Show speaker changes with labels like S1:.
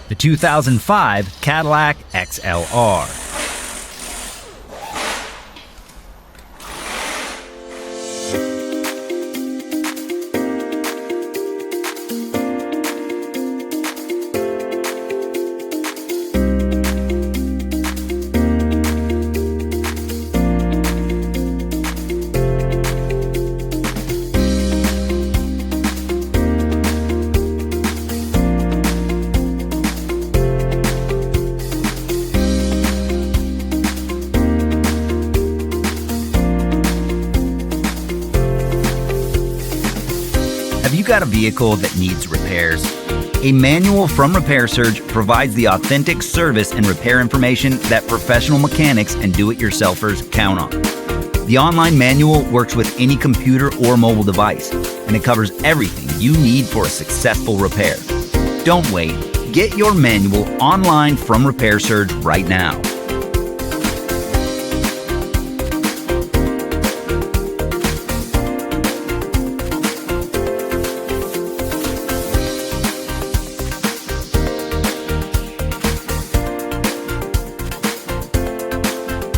S1: the 2005 Cadillac XLR.
S2: Have you got a vehicle that needs repairs? A manual from Repair Surge provides the authentic service and repair information that professional mechanics and do-it-yourselfers count on. The online manual works with any computer or mobile device, and it covers everything you need for a successful repair. Don't wait. Get your manual online from Repair Surge right now.